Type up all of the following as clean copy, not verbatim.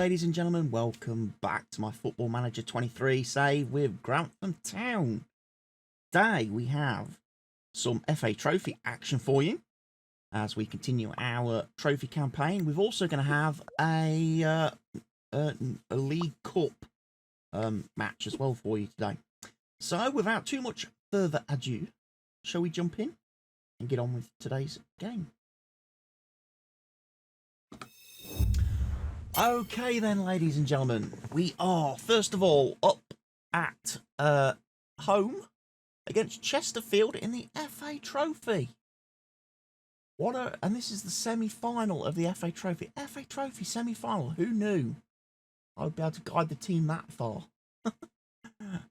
ladies and gentlemen, welcome back to my Football Manager 23 save with Grantham Town. Today we have some FA Trophy action for you as we continue our trophy campaign. We're also going to have a League Cup match as well for you today. So without too much further ado, shall we jump in and get on with today's game? Okay then, ladies and gentlemen, we are first of all up at home against Chesterfield in the FA Trophy. And this is the semi-final of the FA Trophy. FA Trophy semi-final. Who knew I would be able to guide the team that far?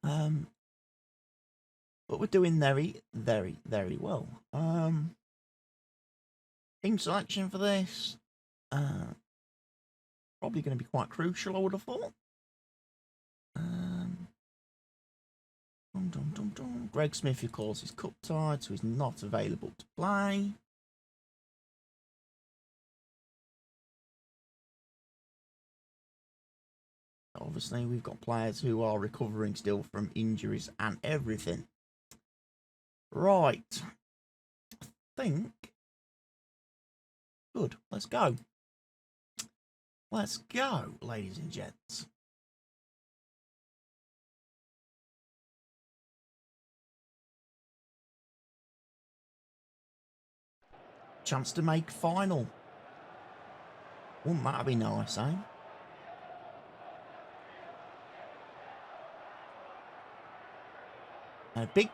But we're doing very, very, very well. Team selection for this. Probably going to be quite crucial, I would have thought. Greg Smith, of course, is cup tied, so he's not available to play. Obviously, we've got players who are recovering still from injuries and everything. Right. I think. Good. Let's go. Let's go, ladies and gents. Chance to make final. Wouldn't that be nice, eh? And a big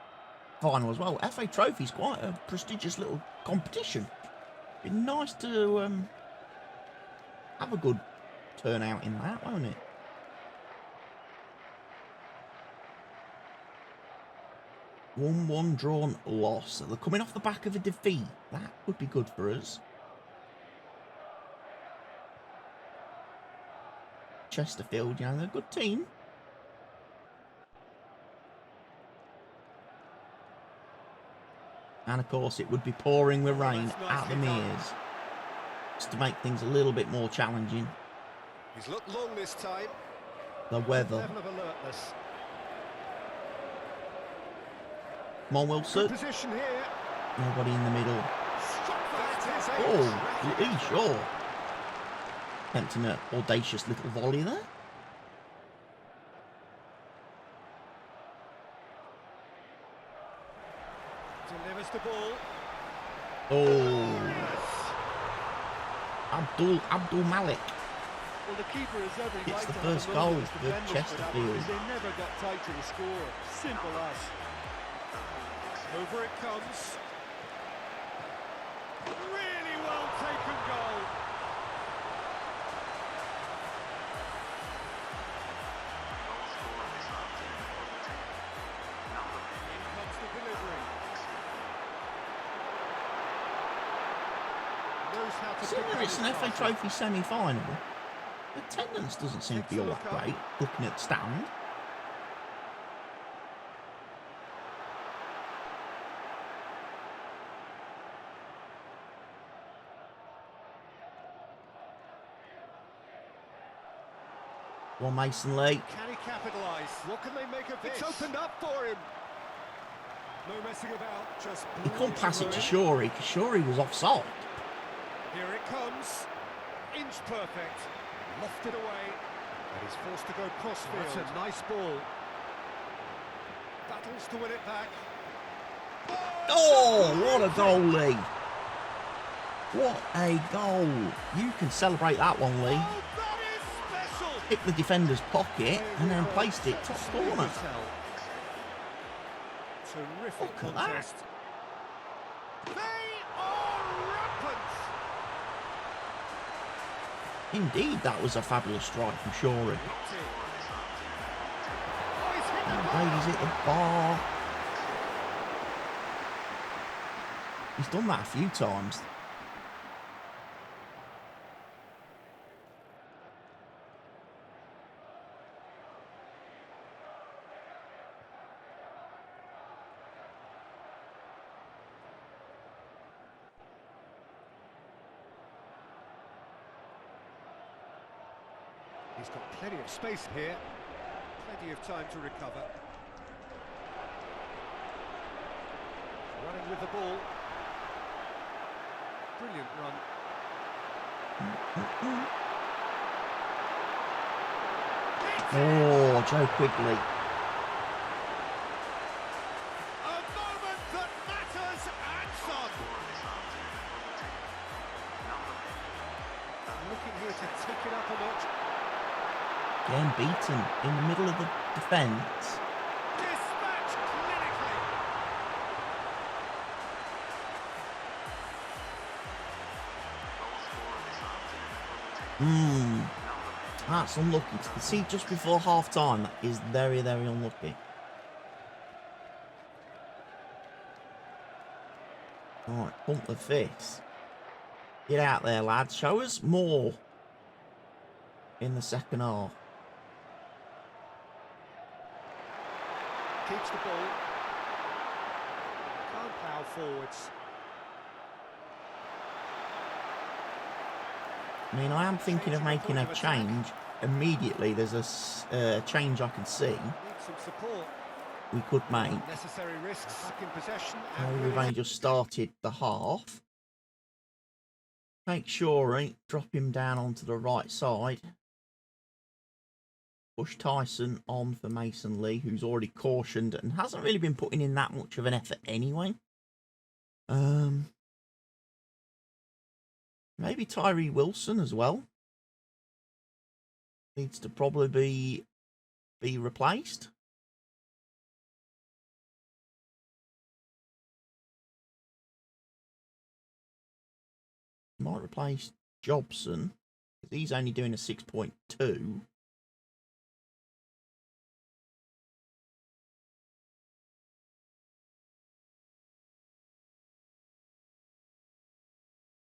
final as well. FA Trophy's quite a prestigious little competition. Be nice to have a good turnout in that, won't it? One drawn loss. They're coming off the back of a defeat. That would be good for us. Chesterfield, you know, they're a good team. And of course it would be pouring with rain at the Mears, just to make things a little bit more challenging. He's looked long this time. The weather. Level of alertness. Come on, Wilson. Good position here. Nobody in the middle. Oh, Lee Shaw. Attempting an audacious little volley there. Delivers the ball. Oh. Abdul Malik. Well, the keeper is every It's right the to first have a goal moment for as defenders Chesterfield. They never got tight to the score. Simple as. Over it comes. Really well taken goal. In comes the delivery. Knows how to Seeing pick that it's up an his FA pass. Trophy semi-final, attendance doesn't seem to be all that great, looking at the stand. One Mason Lee. Can he capitalise? What can they make of this? It's opened up for him. No messing about, just He couldn't pass it to Shorey because Shorey was offside. Here it comes. Inch perfect. Lofted away. And he's forced to go crossfield. That's a nice ball. Battles to win it back. Oh, what a goal, Lee. What a goal. You can celebrate that one, Lee. Oh, that is special. Hit the defender's pocket and then placed it top corner. Terrific Look at that. contest. They are rampant. Indeed, that was a fabulous strike from Shorey. Oh, he's hit the And bar. Brady's hit the bar. He's done that a few times. He's got plenty of space here. Plenty of time to recover. Running with the ball. Brilliant run. Oh, Joe Quigley. A moment that matters and some. Looking here to take it up a notch. Getting beaten in the middle of the defence. Dispatch clinically. That's unlucky. To see just before half time, that is very, very unlucky. Alright, pump the fist. Get out there, lads. Show us more in the second half. Keeps the ball. Can't plough forwards. I mean, I am thinking of making a change. Immediately, there's a change I can see Need some support. we could make. Necessary risks. Back in possession. We've only just started the half. Make sure, drop him down onto the right side. Push Tyson on for Mason Lee, who's already cautioned and hasn't really been putting in that much of an effort anyway. Maybe Tyree Wilson as well. Needs to probably be replaced. Might replace Jobson, because he's only doing a 6.2.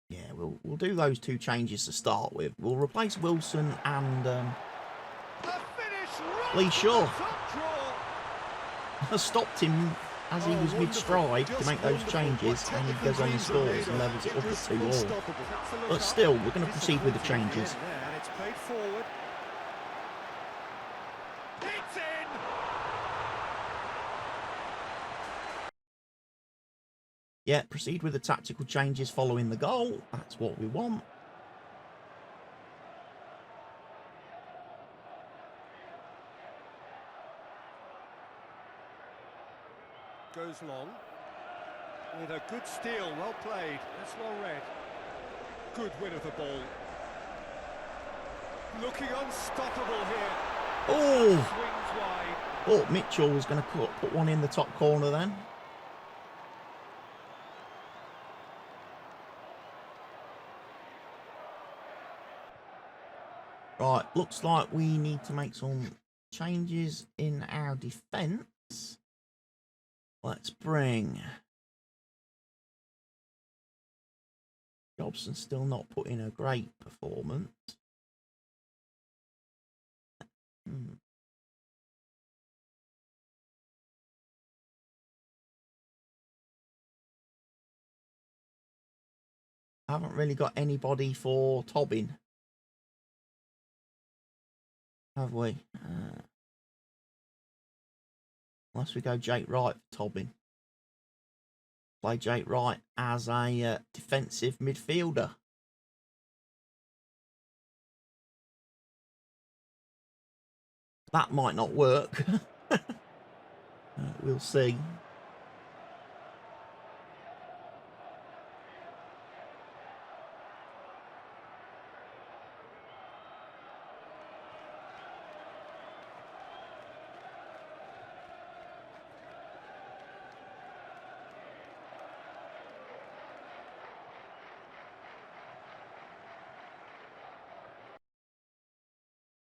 Yeah, we'll do those two changes to start with. We'll replace Wilson and Lee Shaw. I stopped him as he was mid-stride to make those changes, and he goes on and scores and levels it up at 2-all. But still, we're going to proceed with the changes. And it's played forward. It's in. Yeah, proceed with the tactical changes following the goal. That's what we want. Goes long. With a good steal, well played. That's well read. Good win of the ball. Looking unstoppable here. Oh! Swings wide. Oh, Mitchell was going to put one in the top corner then. Right, looks like we need to make some changes in our defence. Let's bring Jobson, still not put in a great performance. Haven't really got anybody for Tobin, have we? Unless we go Jake Wright for Tobin. Play Jake Wright as a defensive midfielder. That might not work. We'll see.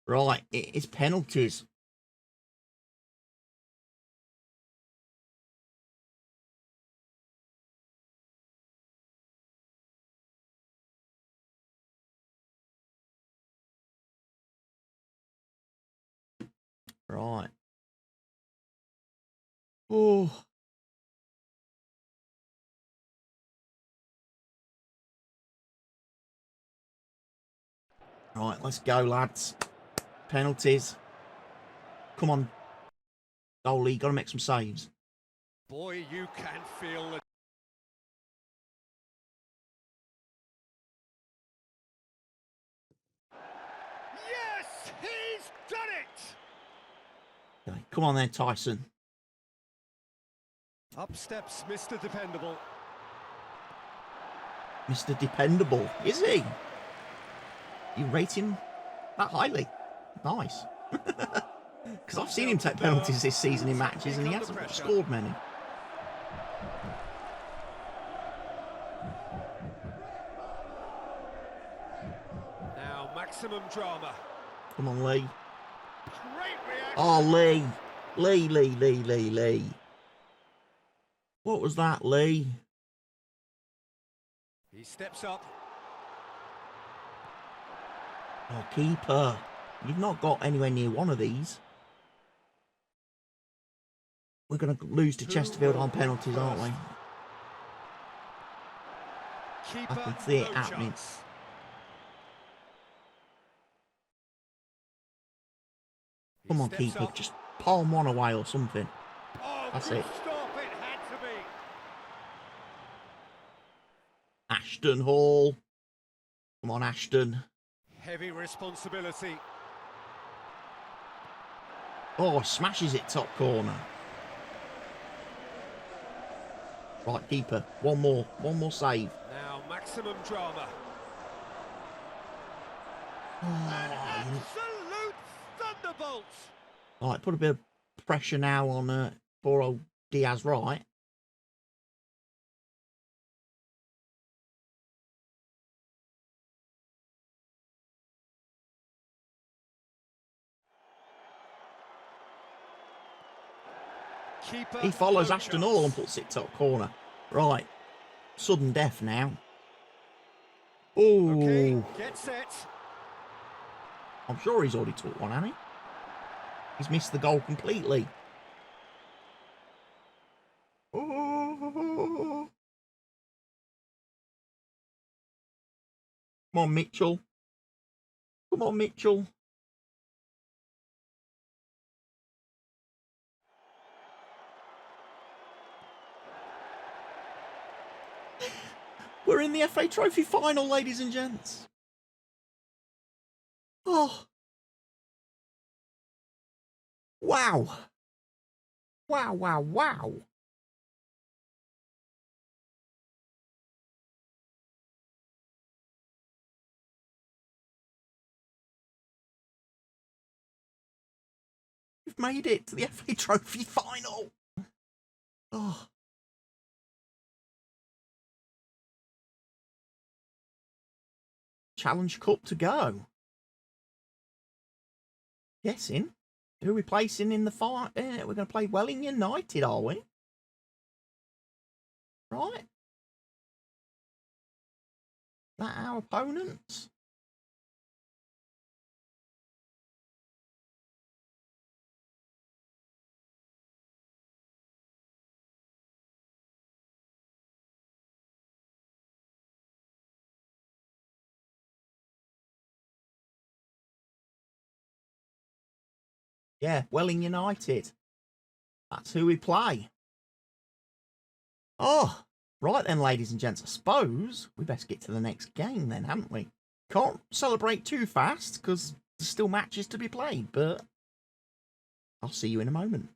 Right, it is penalties. Right. Oh. Right, let's go, lads. Penalties. Come on, goalie, got to make some saves. Boy, you can feel the... Yes, he's done it! Okay, come on then, Tyson. Up steps Mr. Dependable. Mr. Dependable, is he? You rate him that highly? Nice. Because I've seen him take penalties this season in matches and he hasn't scored many. Now maximum drama. Come on, Lee. Great reaction. Oh, Lee. Lee. What was that, Lee? He steps up. Oh, keeper. You've not got anywhere near one of these. We're going to lose to Chesterfield on penalties, aren't we? Keeper, I can see it no happening. chance. He Come on, steps keeper. up. Just palm one away or something. Oh, That's good it. stop, it had to be. Ashton Hall. Come on, Ashton. Heavy responsibility. Oh, smashes it top corner. Right, keeper. One more save. Now maximum drama. Oh, Absolute thunderbolt. right, put a bit of pressure now on poor old Diaz, right? Keeper, He follows no Ashton chance. Hall and puts it top corner. Right. Sudden death now. Oh, Okay, get set. I'm sure he's already took one, hasn't he? He's missed the goal completely. Oh. Come on, Mitchell. Come on, Mitchell. We're in the FA Trophy final, ladies and gents. Oh. Wow. Wow. We've made it to the FA Trophy final. Oh. Challenge Cup to go. Guessing. Who are we placing in the fight? We're going to play Welling United, are we? Right. That our opponents? Yeah, Welling United. That's who we play. Oh, right then, ladies and gents. I suppose we best get to the next game then, haven't we? Can't celebrate too fast because there's still matches to be played, but I'll see you in a moment.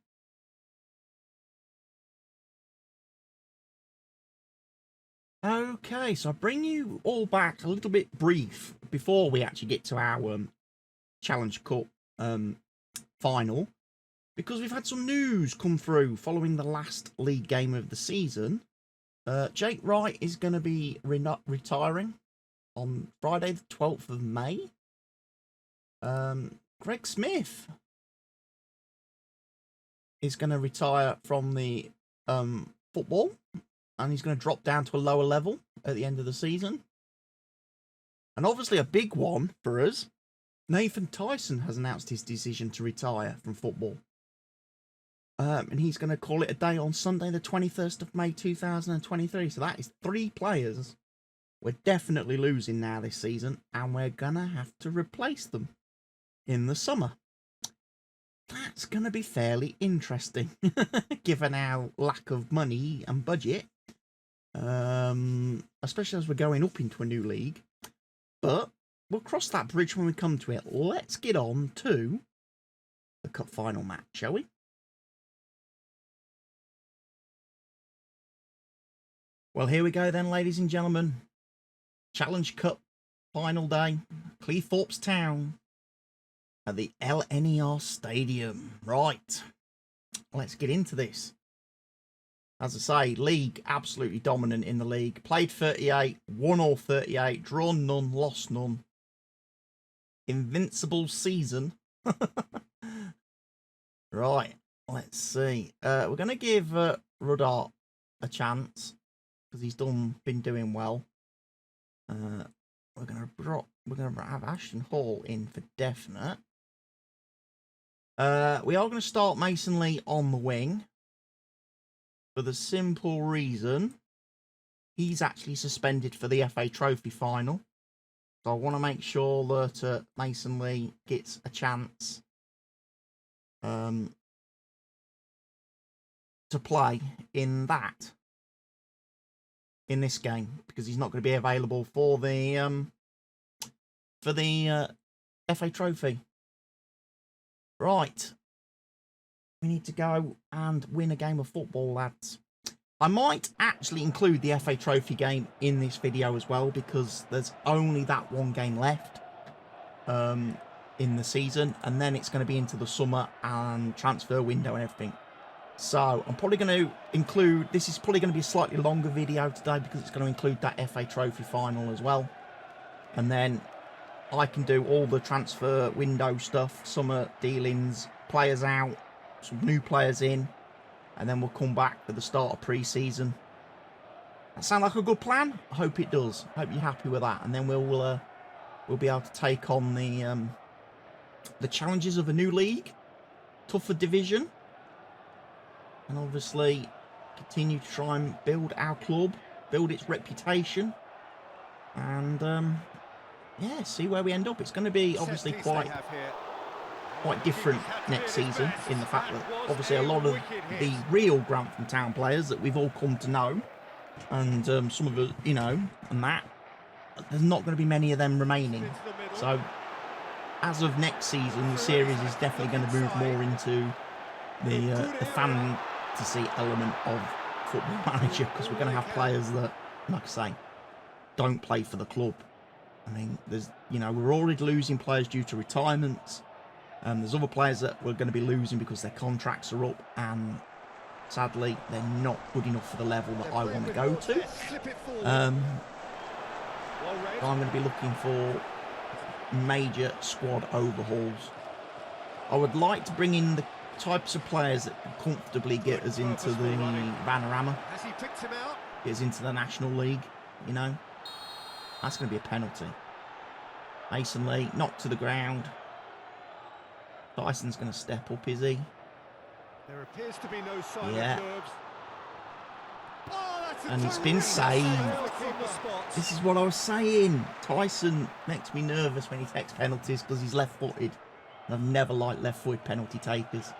Okay, so I bring you all back a little bit brief before we actually get to our Challenge Cup final, because we've had some news come through following the last league game of the season. Jake Wright is going to be retiring on Friday the 12th of May. Greg Smith is going to retire from the football, and he's going to drop down to a lower level at the end of the season. And obviously a big one for us, Nathan Tyson has announced his decision to retire from football. And he's going to call it a day on Sunday, the 21st of May 2023. So that is 3 players we're definitely losing now this season, and we're going to have to replace them. in the summer. That's going to be fairly interesting, given our lack of money and budget, especially as we're going up into a new league. But we'll cross that bridge when we come to it. Let's get on to the cup final match, shall we? Well, here we go then, ladies and gentlemen. Challenge Cup final day, Cleethorpes Town at the LNER Stadium. Right, let's get into this. As I say, league absolutely dominant in the league. Played 38, won all 38, drawn none, lost none. Invincible season. Right, let's see. We're going to give Ruddart a chance because he's been doing well. We're gonna have Ashton Hall in for definite. We are going to start Mason Lee on the wing for the simple reason he's actually suspended for the FA Trophy final. So I want to make sure that Mason Lee gets a chance to play in this game, because he's not going to be available for the FA Trophy. Right, we need to go and win a game of football, lads. I might actually include the FA Trophy game in this video as well, because there's only that one game left in the season, and then it's going to be into the summer and transfer window and everything. So I'm probably going to include, this is probably going to be a slightly longer video today because it's going to include that FA Trophy final as well. And then I can do all the transfer window stuff, summer dealings, players out, some new players in, and then we'll come back for the start of pre-season. That sound like a good plan? I hope it does. I hope you're happy with that. And then we'll be able to take on the challenges of a new league, tougher division. And obviously continue to try and build our club, build its reputation, and yeah, see where we end up. It's going to be obviously quite different next season, in the fact that obviously a lot of the real Grantham Town players that we've all come to know, and some of us, you know, and that, there's not going to be many of them remaining. So as of next season, the series is definitely going to move more into the fan to see element of Football Manager, because we're going to have players that, like I say, don't play for the club. I mean, we're already losing players due to retirements. There's other players that we're going to be losing because their contracts are up, and sadly, they're not good enough for the level that I want to go to. I'm going to be looking for major squad overhauls. I would like to bring in the types of players that can comfortably get us into the Vanarama, get us into the National League, you know. That's going to be a penalty. Mason Lee knocked to the ground. Tyson's going to step up, is he? There appears to be no sign of nerves. And it's been saved. This is what I was saying. Tyson makes me nervous when he takes penalties because he's left-footed. I've never liked left-footed penalty takers.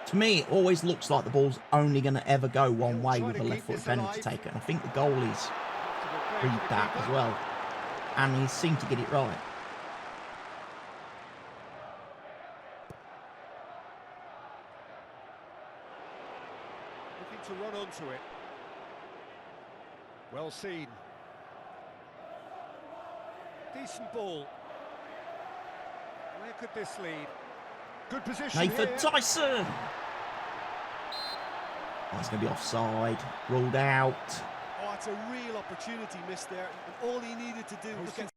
To me, it always looks like the ball's only going to ever go one way with a left-footed penalty taker. And I think the goalies read that as well. And he seemed to get it right. Looking to run onto it. Well seen. Decent ball. Where could this lead? Good position Nathan here. Tyson! That's going to be offside. Ruled out. Oh, it's a real opportunity missed there, and all he needed to do was get...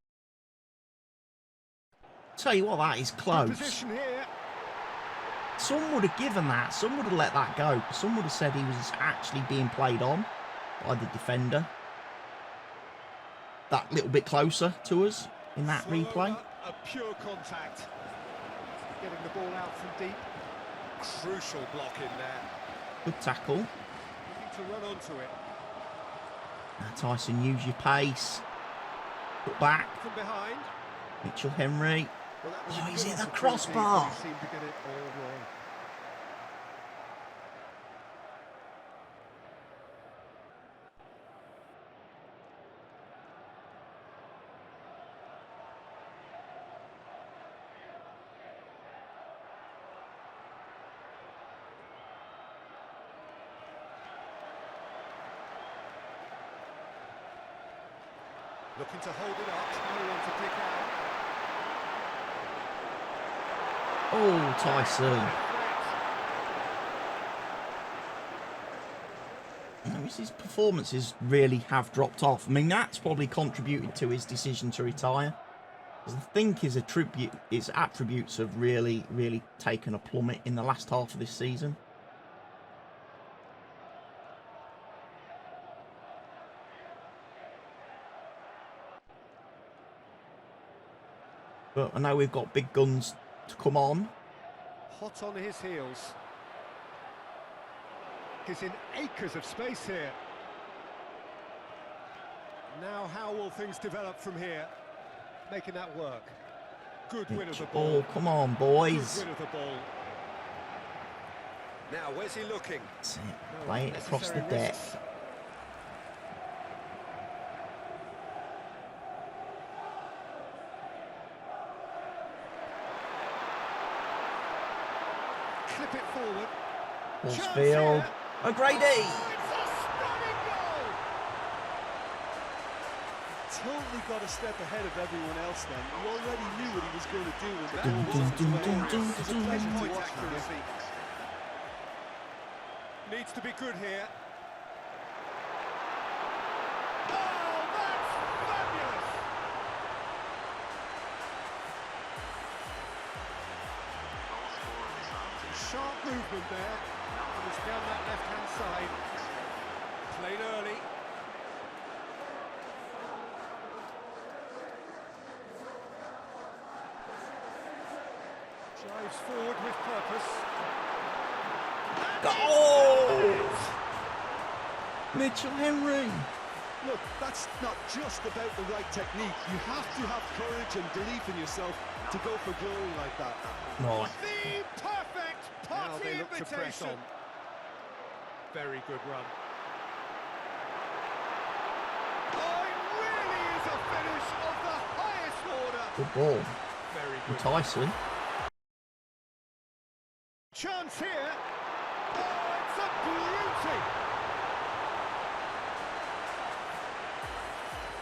Tell you what, that is close. Good position here. Some would have given that. Some would have let that go. Some would have said he was actually being played on by the defender. That little bit closer to us in that replay. A pure contact. Getting the ball out from deep. Crucial block in there. Good tackle. Looking to run onto it. Now Tyson, use your pace. Put back. From behind. Mitchell Henry. Well, that was Oh, a he's good hit the opportunity, crossbar. but he seemed to get it all wrong. Looking to hold it up, no one to pick out. Oh, Tyson. His performances really have dropped off. I mean, that's probably contributed to his decision to retire. I think his attributes have really taken a plummet in the last half of this season. But I know we've got big guns to come on. Hot on his heels. He's in acres of space here. Now how will things develop from here? Making that work. Good win of the ball. Oh, come on, boys. Good win of the ball. Now, where's he looking? That's it. Play it across the deck. Clip it forward. Hallsfield. O'Grady. Oh, it's a stunning goal! Totally got a step ahead of everyone else then. He already knew what he was going to do when the Dun, ball dun, was dun, on dun, his dun, way. It was a dun. pleasure to Point watch that. accuracy. Needs to be good here. Oh, that's fabulous! Sharp movement there. And it's down that left-hand side. Played early. Drives forward with purpose. Oh! Mitchell Henry. Look, that's not just about the right technique. You have to have courage and belief in yourself to go for glory like that. Right. The perfect Now they party look to press invitation. on. Very good run. Oh, it really is a finish of the highest order. Good ball. Very And good. Tyson. Chance here. Oh, it's a beauty.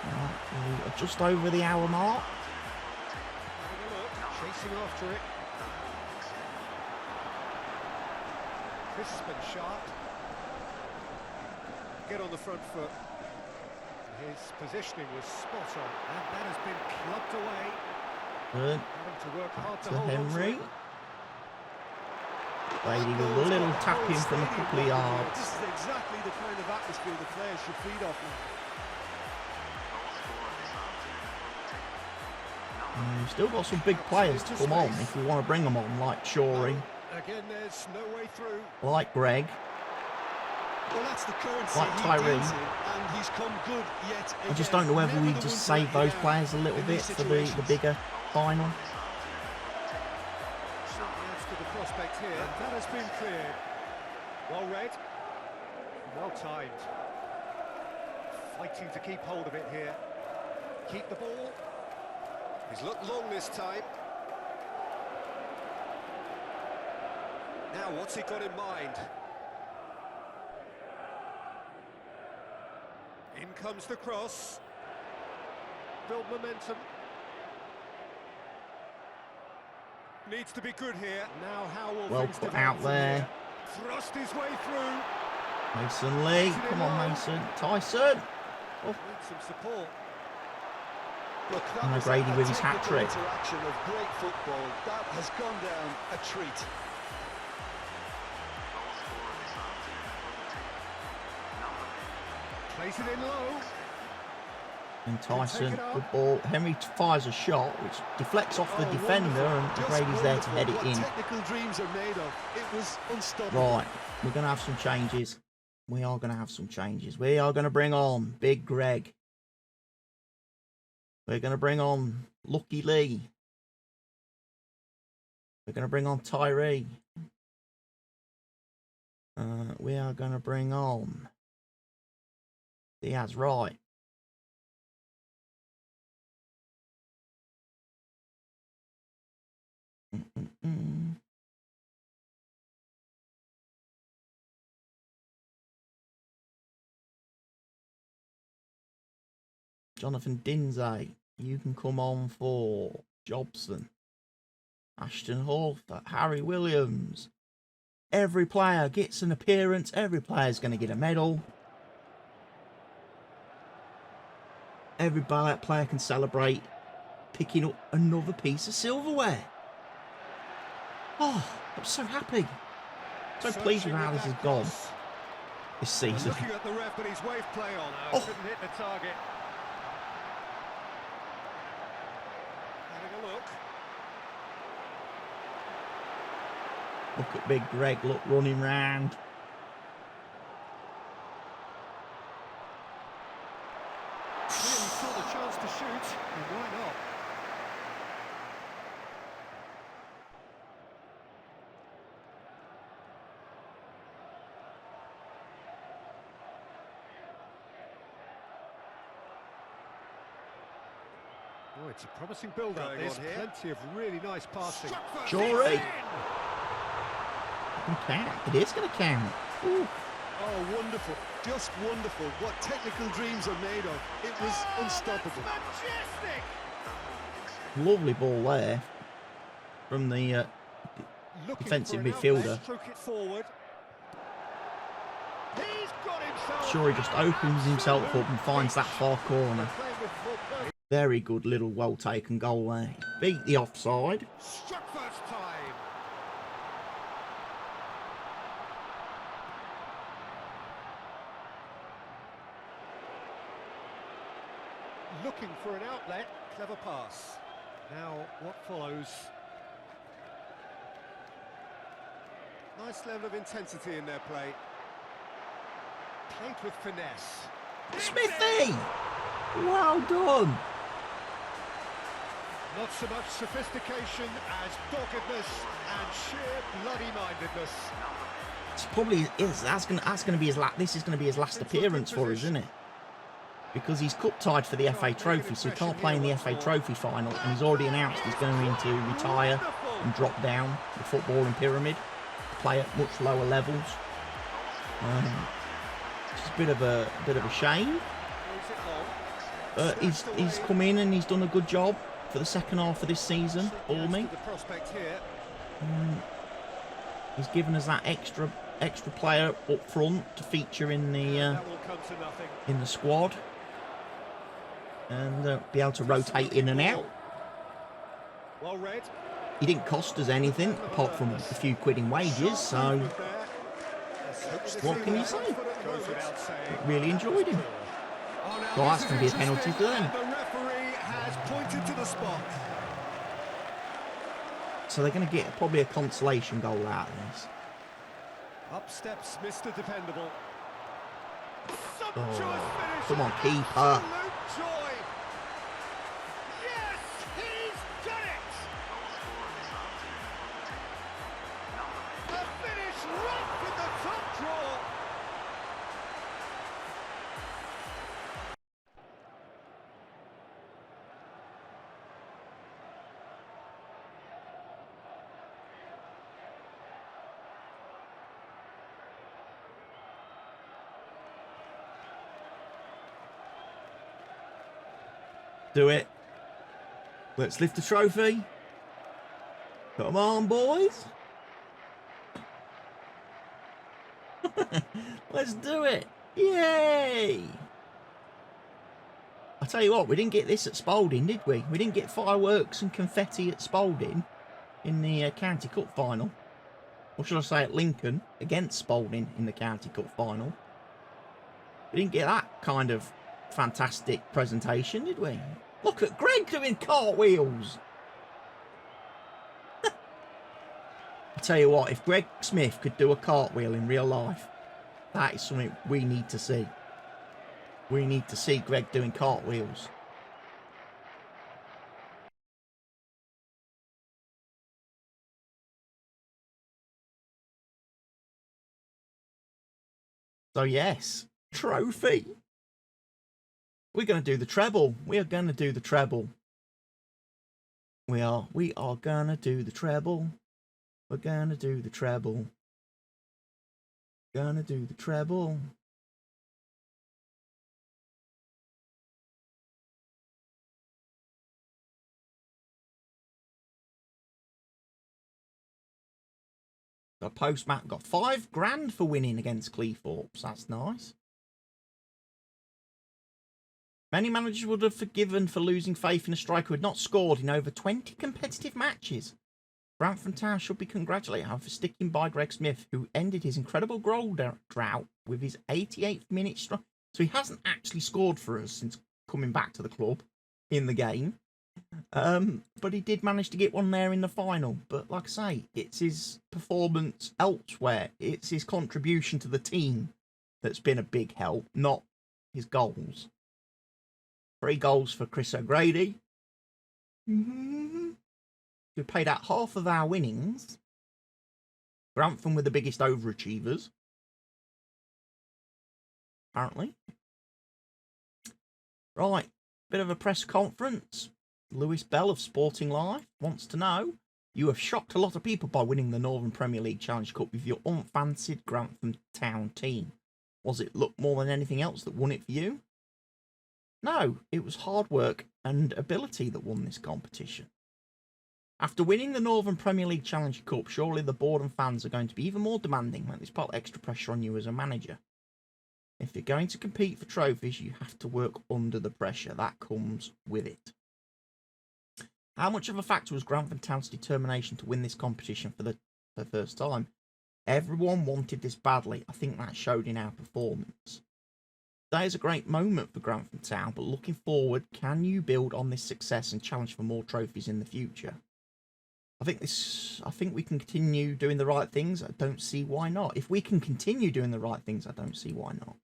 Right, we're just over the hour mark. Having a look, chasing after it. Crisp and sharp. Get on the front foot. His positioning was spot on, and that has been clubbed away. Good. Having to work hard to To hold on to Henry. it. Brady with a little tap in from a couple of yards. This is exactly the kind of atmosphere the players should feed off now. We've still got some big players to come on if we want to bring them on, like Shawring, Again, there's no way through. like Greg. Well, that's the currency Like he Tyree. deals in, and he's come good yet I just again. don't know whether Never we the just one to save let you those down players a little in bit these for the situations. bigger final. Certainly adds to the prospect here. That has been cleared. Well read. Well timed. Fighting to keep hold of it here. Keep the ball. He's looked long this time. Now, what's he got in mind? In comes the cross. Build momentum. Needs to be good here. Now, how will Well things put develop out from there. here? Thrust his way through. Mason Lee, come on Mason. Tyson. Needs some support. Look, that And was O'Grady a with his technical hat-trick. interaction of great football. That has gone down a treat. Plays it in low. And Tyson, it up. good ball. Henry fires a shot which deflects off the Oh, defender, wonderful. and Just Brady's there to head wonderful. it in. What technical dreams are made of. It was unstoppable. Right, we're going to have some changes. we are going to have some changes. We are going to bring on Big Greg. We're going to bring on Lucky Lee. We're going to bring on Tyree. We are going to bring on Diaz Wright. Jonathan Dinsey, you can come on for Jobson. Ashton Hall, Harry Williams. Every player gets an appearance. Every player is going to get a medal. Every player can celebrate picking up another piece of silverware. Oh, I'm so happy. So pleased with how this has gone this season. Looking at the ref, but he's wave play on. Oh. Couldn't hit the target. Having a look. Look at Big Greg, look, running round. Really saw the chance to shoot, and why not? Oh, it's a promising build-up. There's plenty of really nice passing. Jory. It can count. It is going to count. Ooh. Oh, wonderful. Just wonderful. What technical dreams are made of. It was unstoppable. Majestic! Lovely ball there from the defensive midfielder. It forward. He's got himself. Sure, he just opens himself up and finds that far corner. Very good little well taken goal there. Beat the offside. Struck first time. Looking for an outlet, clever pass. Now, what follows? Nice level of intensity in their play. Played with finesse. Smithy! Well done! Not so much sophistication as doggedness and sheer bloody-mindedness. It's probably that's going to be his this is going to be his last appearance for us, isn't it? Because he's cup tied for the FA Trophy, so he can't play in the FA Trophy final, and he's already announced he's going to retire and drop down the footballing pyramid, play at much lower levels. It's a bit of a shame. He's come in and he's done a good job for the second half of this season for me. He's given us that extra player up front to feature in the squad. And be able to rotate in and out. Well read. He didn't cost us anything apart from a few quid in wages, so what can you say? Really enjoyed him. Well, that's going to be a penalty to them. The referee has pointed to the spot. So they're going to get probably a consolation goal out of this. Up steps Mr. Dependable. Oh, come on, keeper. Joy. Yes, he's done it. A finish right from the top draw. Do it. Let's lift the trophy. Come on, boys. Let's do it. Yay! I tell you what, we didn't get this at Spalding, did we? We didn't get fireworks and confetti at Spalding in the County Cup final. Or should I say at Lincoln against Spalding in the County Cup final. We didn't get that kind of fantastic presentation, did we? Look at Greg doing cartwheels. I tell you what, if Greg Smith could do a cartwheel in real life, That is something we need to see. We need to see Greg doing cartwheels. So yes, trophy. We're going to do the treble. We are going to do the treble. We are going to do the treble. We're going to do the treble. Gonna do the treble. The postman got £5,000 for winning against Cleethorpes. That's nice. Many managers would have forgiven for losing faith in a striker who had not scored in over 20 competitive matches. Grantham Town should be congratulated for sticking by Greg Smith, who ended his incredible goal drought with his 88th minute strike. So he hasn't actually scored for us since coming back to the club in the game. But he did manage to get one there in the final. But like I say, it's his performance elsewhere. It's his contribution to the team that's been a big help, not his goals. 3 goals for Chris O'Grady. We paid out half of our winnings. Grantham were the biggest overachievers, apparently. Right, bit of a press conference. Lewis Bell of Sporting Life wants to know, you have shocked a lot of people by winning the Northern Premier League Challenge Cup with your unfancied Grantham Town team. Was it luck more than anything else that won it for you? No, it was hard work and ability that won this competition. After winning the Northern Premier League Challenge Cup, surely the board and fans are going to be even more demanding when there's put extra pressure on you as a manager. If you're going to compete for trophies, you have to work under the pressure. That comes with it. How much of a factor was Grantham Town's determination to win this competition for the first time? Everyone wanted this badly. I think that showed in our performance. Today is a great moment for Grantham Town, but looking forward, can you build on this success and challenge for more trophies in the future? I think we can continue doing the right things. I don't see why not. If we can continue doing the right things, I don't see why not.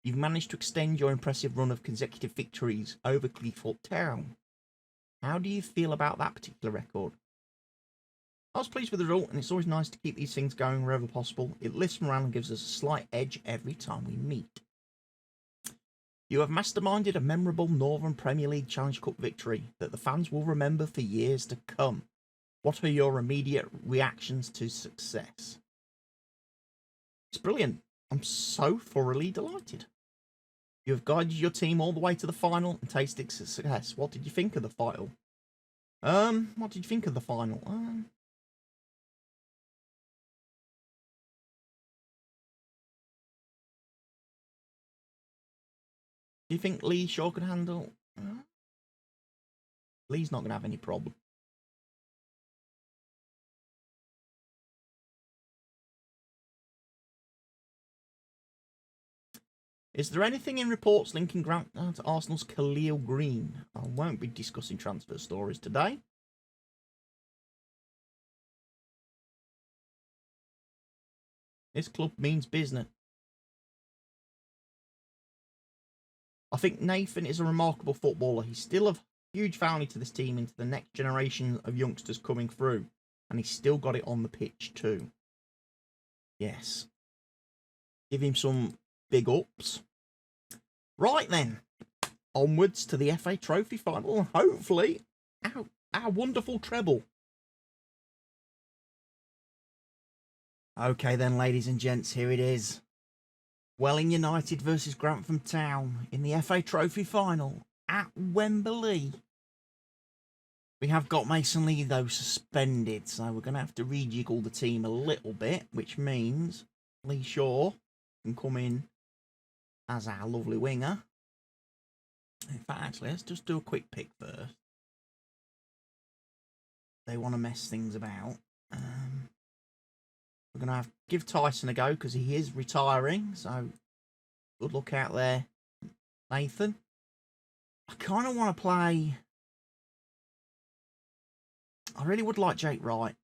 You've managed to extend your impressive run of consecutive victories over Cleethorpes Town. How do you feel about that particular record? I was pleased with the result, and it's always nice to keep these things going wherever possible. It lifts morale and gives us a slight edge every time we meet. You have masterminded a memorable Northern Premier League Challenge Cup victory that the fans will remember for years to come. What are your immediate reactions to success? It's brilliant. I'm so thoroughly delighted. You have guided your team all the way to the final and tasted success. What did you think of the final? What did you think of the final? Do you think Lee Shaw could handle? Lee's not going to have any problem. Is there anything in reports linking Grant to Arsenal's Khalil Green? I won't be discussing transfer stories today. This club means business. I think Nathan is a remarkable footballer. He's still of huge value to this team into the next generation of youngsters coming through. And he's still got it on the pitch too. Yes. Give him some big ups. Right then. Onwards to the FA Trophy final. And hopefully, our wonderful treble. Okay then, ladies and gents, here it is. Welling United versus Grantham Town in the FA Trophy final at Wembley. We have got Mason Lee, though, suspended, so we're going to have to rejiggle the team a little bit, which means Lee Shaw can come in as our lovely winger. In fact, actually, let's just do a quick pick first. They want to mess things about. We're going to have to give Tyson a go because he is retiring, so good luck out there, Nathan. I kind of want to play... I really would like Jake Wright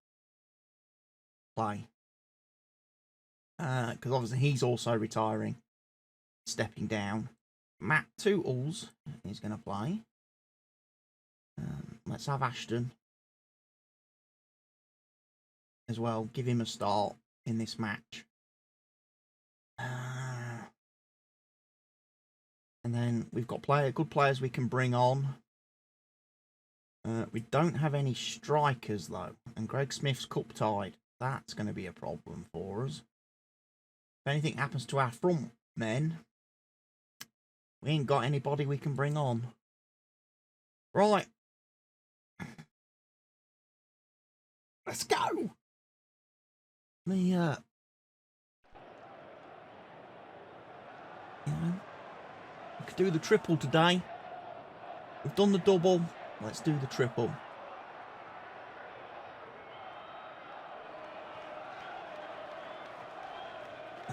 play. because obviously he's also retiring, stepping down. Matt Tootles is going to play. Let's have Ashton as well. Give him a start in this match. And then we've got good players we can bring on. We don't have any strikers though, and Greg Smith's cup tied. That's going to be a problem for us. If anything happens to our front men, we ain't got anybody we can bring on. Right. Let's go. We could do the triple today. We've done the double. Let's do the triple.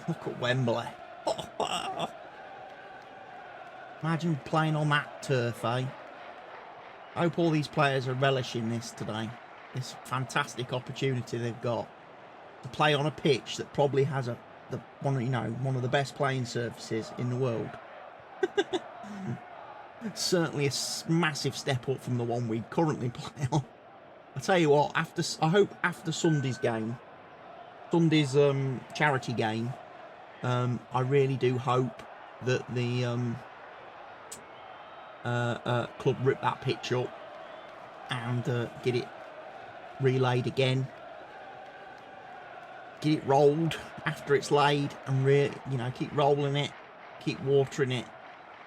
Look at Wembley. Imagine playing on that turf, eh? I hope all these players are relishing this today. This fantastic opportunity they've got to play on a pitch that probably has one of the best playing surfaces in the world. Certainly a massive step up from the one we currently play on. I tell you what, I hope after Sunday's charity game, I really do hope that the club rip that pitch up and get it relayed again. Get it rolled after it's laid and keep rolling it, keep watering it.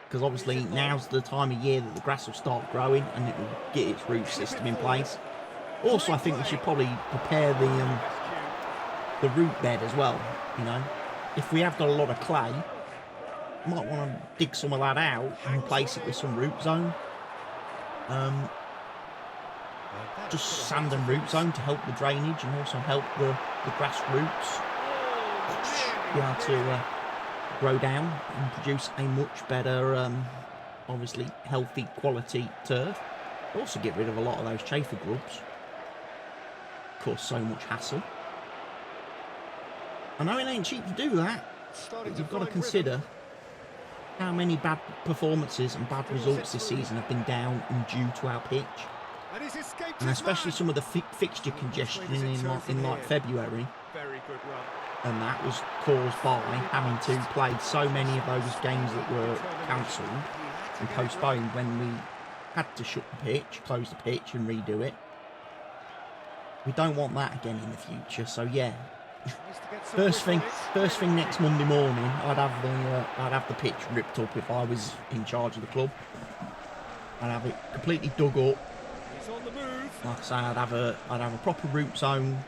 Because obviously now's the time of year that the grass will start growing and it will get its root system in place. Also, I think we should probably prepare the root bed as well. If we have got a lot of clay, we might want to dig some of that out and replace it with some root zone. Just sand and root zone to help the drainage and also help the grass roots be able to grow down and produce a much better, obviously healthy quality turf. Also get rid of a lot of those chafer grubs. Cause so much hassle. I know it ain't cheap to do that, but you've got to consider how many bad performances and bad results this season have been down and due to our pitch. And especially some of the fixture congestion in like February. And that was caused by having to play so many of those games that were cancelled and postponed when we had to shut the pitch, close the pitch and redo it. We don't want that again in the future, so yeah. First thing next Monday morning, I'd have the pitch ripped up if I was in charge of the club. I'd have it completely dug up. Like I say, I'd have a proper root zone,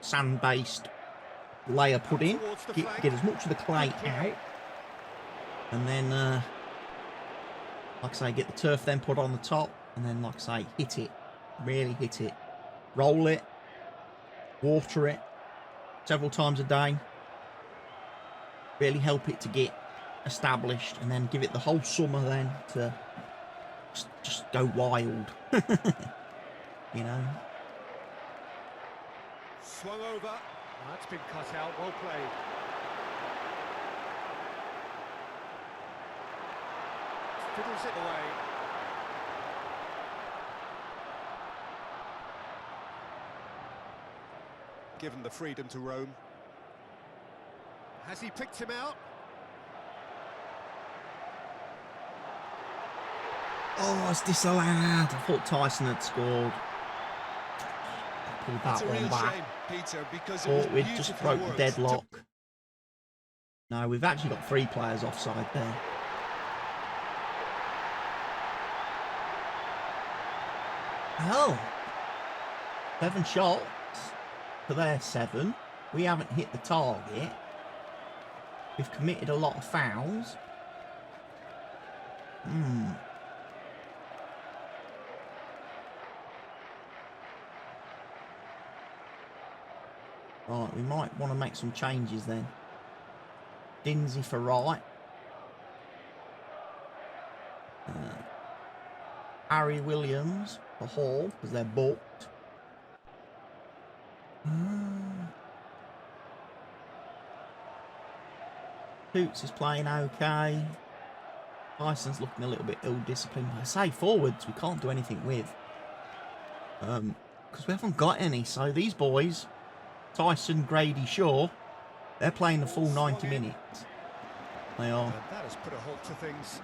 sand-based layer put in, get as much of the clay out, and then, like I say, get the turf then put on the top, and then, like I say, hit it, really hit it, roll it, water it several times a day, really help it to get established, and then give it the whole summer then to just go wild. Swung over. That's been cut out. Well played. Fiddles it away. Given the freedom to roam. Has he picked him out? Oh, it's disallowed. I thought Tyson had scored. Pulled that one back. Peter, because We just broke the deadlock. No, we've actually got 3 players offside there. Oh, 7 shots for their 7. We haven't hit the target. We've committed a lot of fouls. Right, we might want to make some changes then. Dinsey for right. Harry Williams for Hall, because they're booked. Toots is playing okay. Tyson's looking a little bit ill-disciplined. I say forwards, we can't do anything with. Because we haven't got any. So these boys, Tyson, Grady, Shaw, they're playing the full 90 minutes. They are. And that has put a halt to things.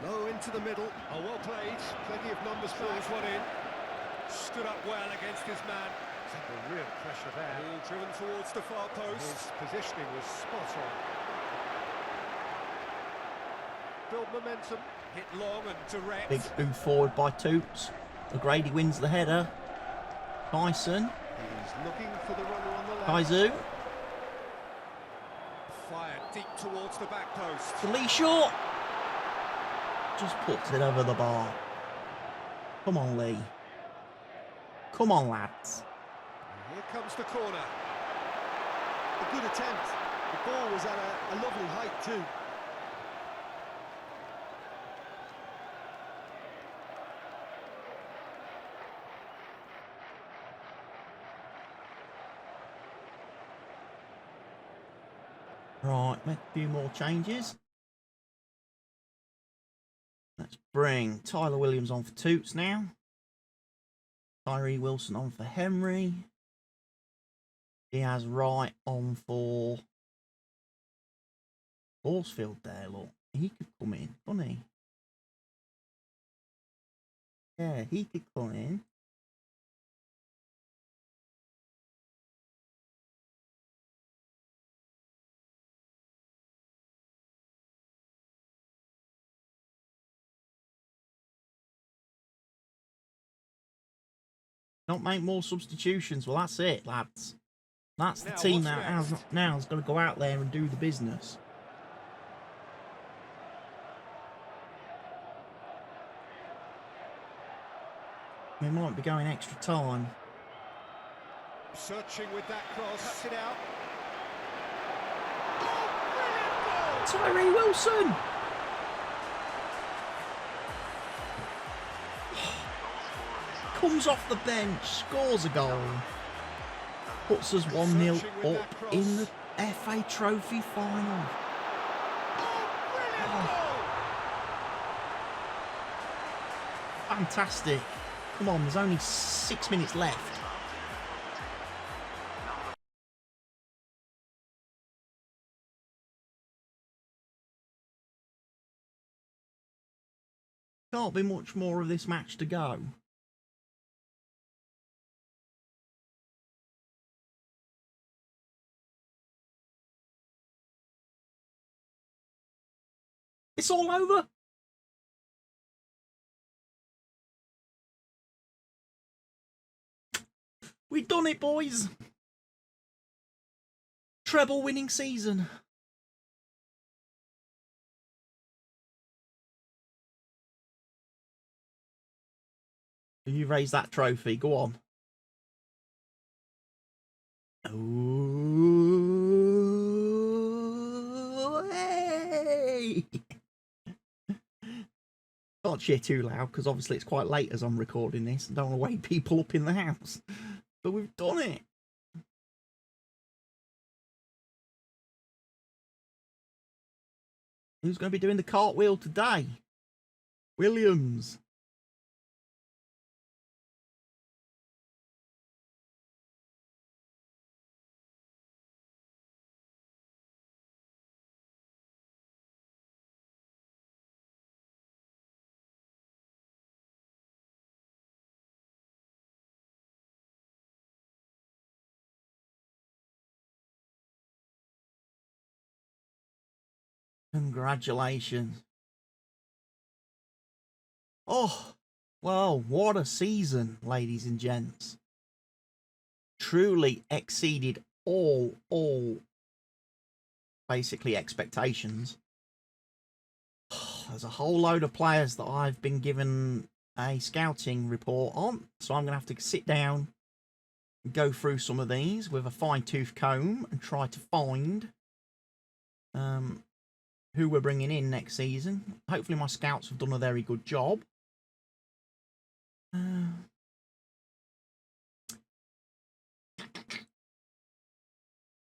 Low into the middle. Oh, well played. Plenty of numbers pulls one in. Stood up well against his man. Under real pressure there. All driven towards the far post. His positioning was spot on. Build momentum. Hit long and direct. Big move forward by Toots. O'Grady wins the header. Tyson. He's looking for the runner on the left. Kaizu. Fired deep towards the back post. To Lee Shaw. Just puts it over the bar. Come on, Lee. Come on, lads. Here comes the corner. A good attempt. The ball was at a lovely height too. Right, make a few more changes. Let's bring Tyler Williams on for Toots now. Tyree Wilson on for Henry. Diaz Wright on for Horsfield there, look. He could come in, couldn't he? Yeah, he could come in. Don't make more substitutions. Well, that's it, lads. That's the team that now's got to go out there and do the business. We might be going extra time. Searching with that cross. Cuts it out. Oh, Tyree Wilson! Comes off the bench, scores a goal. Puts us 1-0 up in the FA Trophy final. Oh. Fantastic. Come on, there's only 6 minutes left. Can't be much more of this match to go. It's all over. We've done it, boys. Treble winning season. You raise that trophy. Go on. Oh, hey! Can't cheer too loud because obviously it's quite late as I'm recording this. I don't want to wake people up in the house. But we've done it. Who's going to be doing the cartwheel today? Williams. Congratulations. Oh, well, what a season, ladies and gents. Truly exceeded all basically expectations. There's a whole load of players that I've been given a scouting report on, so I'm going to have to sit down and go through some of these with a fine-tooth comb and try to find who we're bringing in next season. Hopefully my scouts have done a very good job.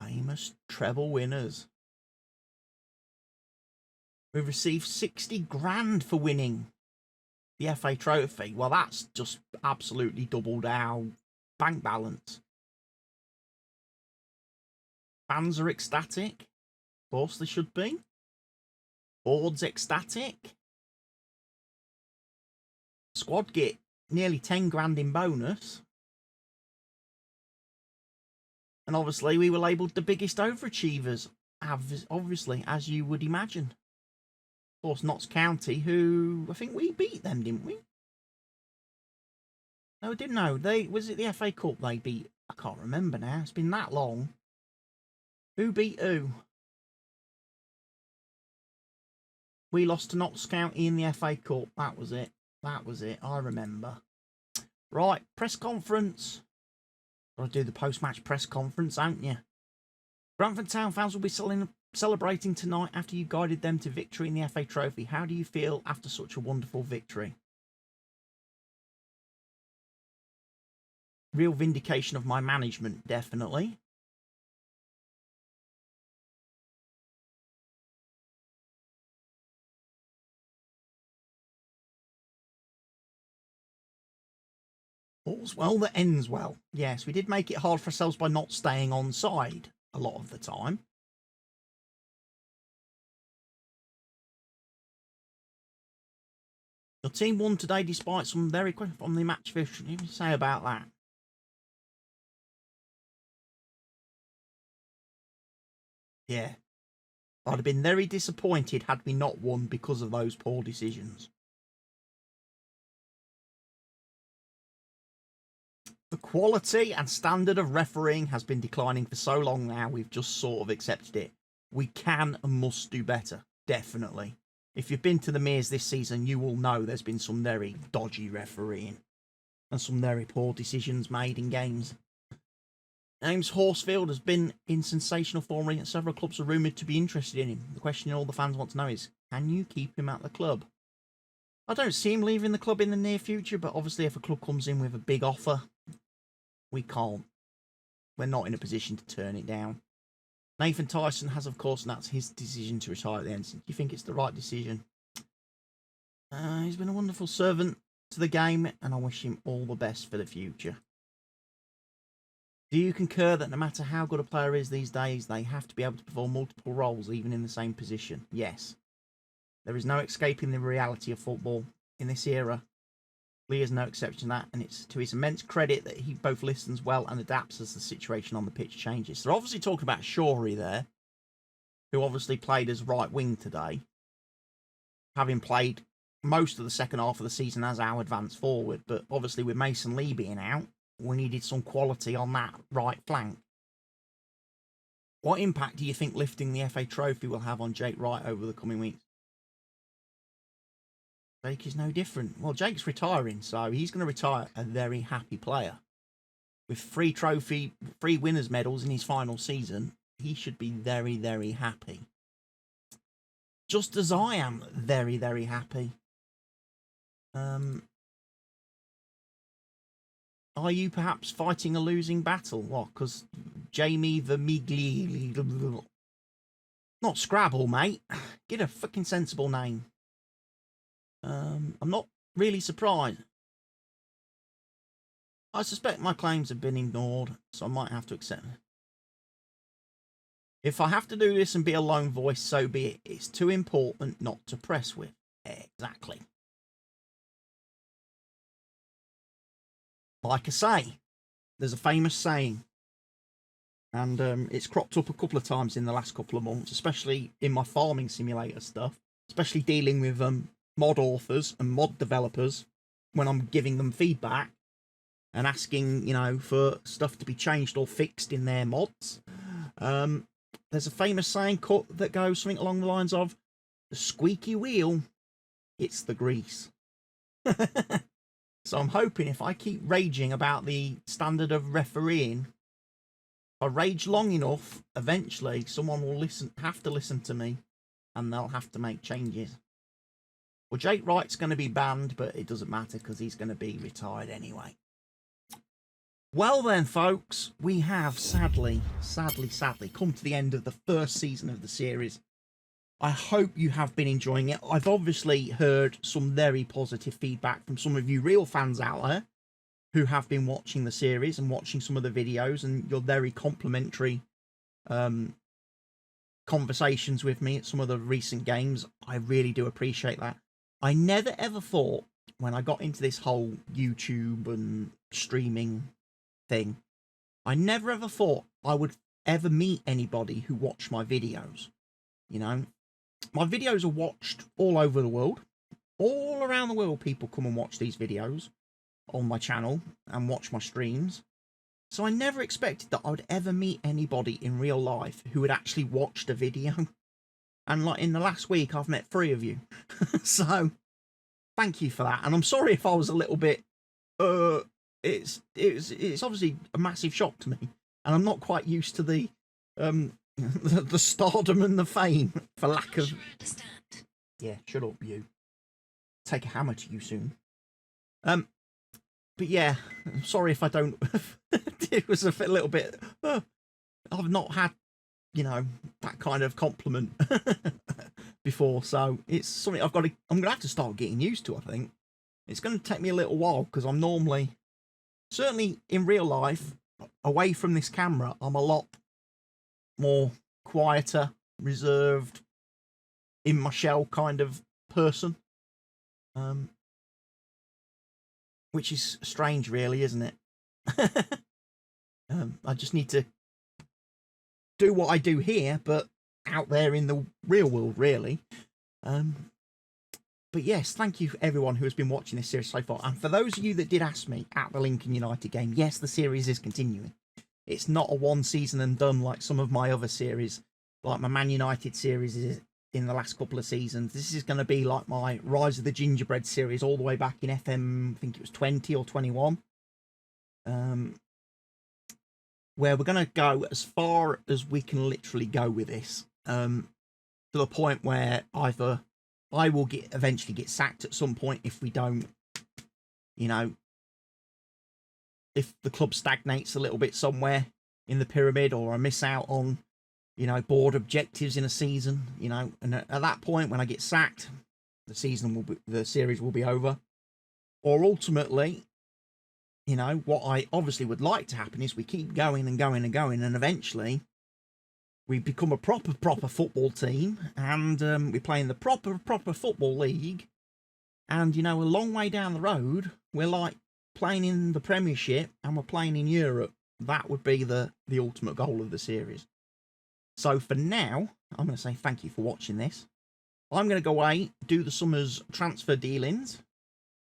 famous treble winners. We've received 60 grand for winning the FA Trophy. Well, that's just absolutely doubled our bank balance. Fans are ecstatic. Of course they should be. Board's ecstatic. Squad get nearly 10 grand in bonus. And obviously we were labelled the biggest overachievers, obviously, as you would imagine. Of course, Notts County, who I think we beat them, didn't we? No, we didn't know. Was it the FA Cup they beat? I can't remember now. It's been that long. Who beat who? We lost to Notts County in the FA Cup. That was it. That was it. I remember. Right, press conference. Got to do the post-match press conference, aren't you? Grantham Town fans will be celebrating tonight after you guided them to victory in the FA Trophy. How do you feel after such a wonderful victory? Real vindication of my management, definitely. All's well that ends well. Yes, we did make it hard for ourselves by not staying on side a lot of the time. Your team won today despite some very quick from the match fish. What do you say about that? Yeah. I'd have been very disappointed had we not won because of those poor decisions. The quality and standard of refereeing has been declining for so long now, we've just sort of accepted it. We can and must do better, definitely. If you've been to the Mears this season, you will know there's been some very dodgy refereeing and some very poor decisions made in games. James Horsfield has been in sensational form, and several clubs are rumoured to be interested in him. The question all the fans want to know is, can you keep him at the club? I don't see him leaving the club in the near future, but obviously if a club comes in with a big offer, we can't. We're not in a position to turn it down. Nathan Tyson has, of course, and that's his decision to retire at the end. Do you think it's the right decision? He's been a wonderful servant to the game, and I wish him all the best for the future. Do you concur that no matter how good a player is these days, they have to be able to perform multiple roles, even in the same position? Yes. There is no escaping the reality of football in this era. Lee is no exception to that, and it's to his immense credit that he both listens well and adapts as the situation on the pitch changes. They're obviously talking about Shorey there, who obviously played as right wing today, having played most of the second half of the season as our advance forward, but obviously with Mason Lee being out, we needed some quality on that right flank. What impact do you think lifting the FA Trophy will have on Jake Wright over the coming weeks? Jake is no different. Well, Jake's retiring, so he's going to retire a very happy player. With 3 winners' medals in his final season, he should be very, very happy. Just as I am very, very happy. Are you perhaps fighting a losing battle? What, because Jamie Vermigli... Not Scrabble, mate. Get a fucking sensible name. I'm not really surprised. I suspect my claims have been ignored, so I might have to accept it. If I have to do this and be a lone voice, so be it. It's too important not to press with. Exactly. Like I say, there's a famous saying, and it's cropped up a couple of times in the last couple of months, especially in my farming simulator stuff, especially dealing with mod authors and mod developers when I'm giving them feedback and asking, you know, for stuff to be changed or fixed in their mods. There's a famous saying that goes something along the lines of, the squeaky wheel, it's the grease. So I'm hoping if I keep raging about the standard of refereeing, if I rage long enough, eventually someone will have to listen to me, and they'll have to make changes. Well, Jake Wright's going to be banned, but it doesn't matter because he's going to be retired anyway. Well then, folks, we have sadly come to the end of the first season of the series. I hope you have been enjoying it. I've obviously heard some very positive feedback from some of you real fans out there who have been watching the series and watching some of the videos, and your very complimentary conversations with me at some of the recent games. I really do appreciate that. I never ever thought, when I got into this whole YouTube and streaming thing, I never ever thought I would ever meet anybody who watched my videos. You know, my videos are watched all over the world. All around the world, people come and watch these videos on my channel and watch my streams. So I never expected that I would ever meet anybody in real life who had actually watched a video. And like in the last week, I've met 3 of you. So thank you for that. And I'm sorry if I was a little bit, it's obviously a massive shock to me. And I'm not quite used to the stardom and the fame, for lack of... Yeah, shut up, you. Take a hammer to you soon. But yeah, I'm sorry if I don't... It was a little bit... I've not had, you know, that kind of compliment before, so it's something I'm going to have to start getting used to, I think. It's going to take me a little while, because I'm normally... Certainly in real life, away from this camera, I'm a lot more quieter, reserved, in my shell kind of person. Which is strange, really, isn't it? I just need to do what I do here, but out there in the real world, really. But yes, thank you everyone who has been watching this series so far. And for those of you that did ask me at the Lincoln United game, yes, the series is continuing. It's not a one season and done like some of my other series, like my Man United series is in the last couple of seasons. This is going to be like my Rise of the Gingerbreads series all the way back in FM, I think it was 20 or 21. Where we're going to go as far as we can literally go with this. To the point where either I will eventually get sacked at some point if we don't, you know, if the club stagnates a little bit somewhere in the pyramid, or I miss out on, you know, board objectives in a season, you know, and at that point when I get sacked, the series will be over. Or ultimately, you know, what I obviously would like to happen is we keep going and going and going, and eventually we become a proper football team, and we play in the proper football league. And, you know, a long way down the road, we're like playing in the Premiership and we're playing in Europe. That would be the ultimate goal of the series. So for now, I'm going to say thank you for watching this. I'm going to go away, do the summer's transfer dealings.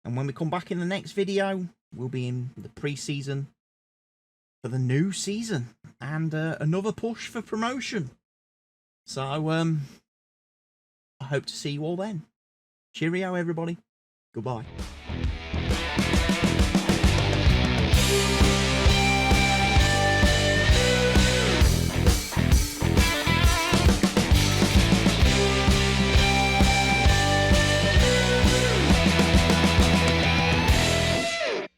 And when we come back in the next video, we'll be in the pre-season for the new season, and another push for promotion. So I hope to see you all then. Cheerio, everybody. Goodbye.